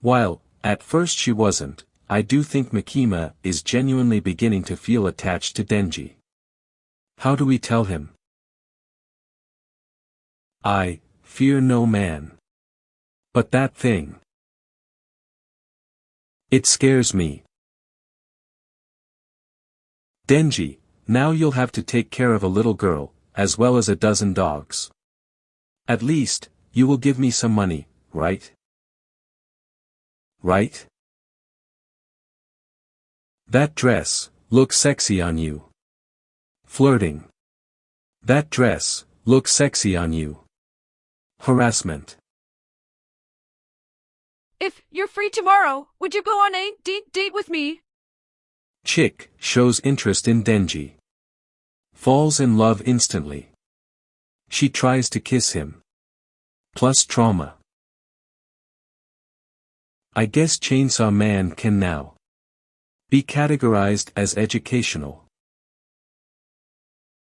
While, at first she wasn't, I do think Makima is genuinely beginning to feel attached to Denji. How do we tell him? I fear no man. But that thing. It scares me. Denji, now you'll have to take care of a little girl, as well as a dozen dogs. At least, you will give me some money, right? Right? That dress looks sexy on you. Flirting. That dress looks sexy on you. Harassment. If you're free tomorrow, would you go on a date with me? Chick shows interest in Denji. Falls in love instantly. She tries to kiss him. Plus trauma. I guess Chainsaw Man can now be categorized as educational.